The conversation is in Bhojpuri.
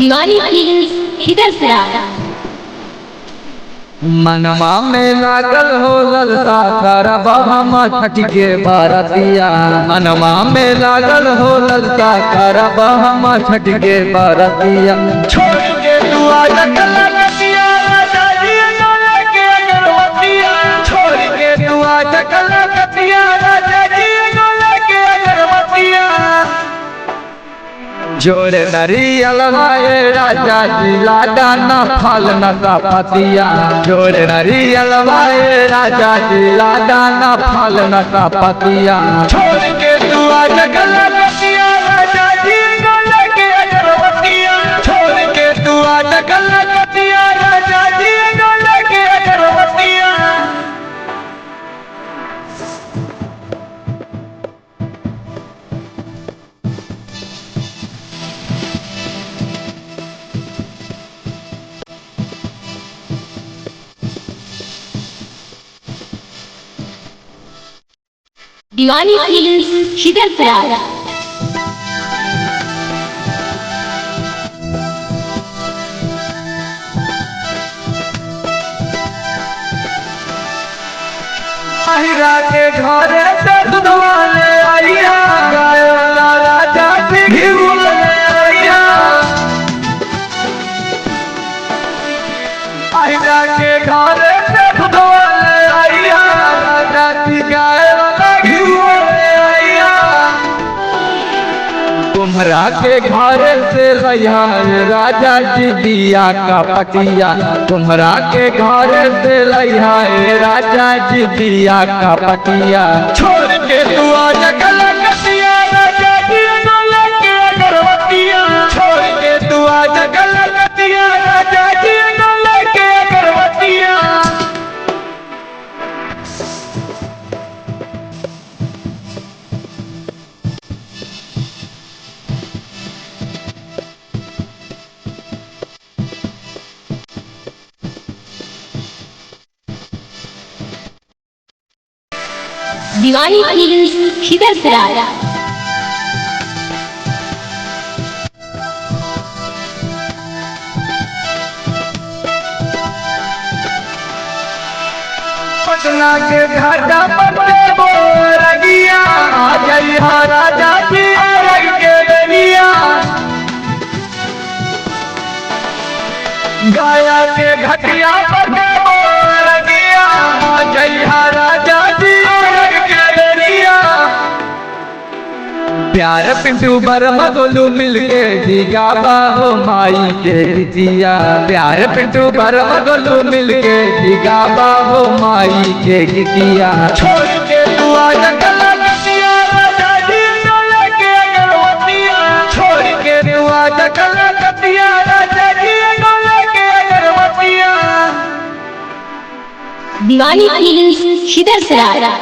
दीवानी फिल्म्स किधर से आया। मनवा में लागल हो ललता करब हम छठ के बरतिया। मनवा में लागल हो ललता करब हम छठ के बरतिया। छोड़ के तू आजा कलकतिया राजा जी डोले के अगरबत्तिया। छोड़ के तू आजा कलकतिया राजा जी डोले के अगरबत्तिया। जोड़े नरियल भाए राजा जी लादा न फल न पतिया। जोड़े नरियल भाए राजा जी लादा न फल न पतिया। छोड़ के तू आजा कलकतिया राजा जी डोले के अगरबत्तिया। छोड़ के तू आजा कलकतिया राजा जी डोले के अगरबत्तिया। दीवानी फिल्म्स किधर से आया। महिला के घरे से दूधवा ले आइया। गायला राजा जी घी ले आइया। महिला के घरे से दूधवा ले आइया। राजा जी गायला घी ले आइया। तुम्हरा के घरे से लइहा राजा जी दिया का पटिया। तुम्हरा के घरे से लइहा राजा जी दिया का पटिया। छोड़ के तू आजा कलकतिया राजा जी डोले के अगरबत्तिया। छोड़ के तू आजा कलकतिया राजा जी डोले के अगरबत्तिया। दीवानी फिल्म्स किधर से आया। पटना के घाटा पर बोल गिया। आ जइहा राजा जी रंग के दुनिया। गाया के घटिया पर बोल गिया। आ जइहा राजा जी रंग के दुनिया। प्यार पिंटू बर्मा गोलू मिलके जिगाबा हो माई के गीतिया। प्यार पिंटू बर्मा गोलू मिलके जिगाबा हो माई के गीतिया। छोड़ के तू आजा कलकतिया राजा जी डोले के अगरबत्तिया। छोड़ के तू आजा कलकतिया राजा जी डोले के अगरबत्तिया। दीवानी फिल्म्स किधर से आया।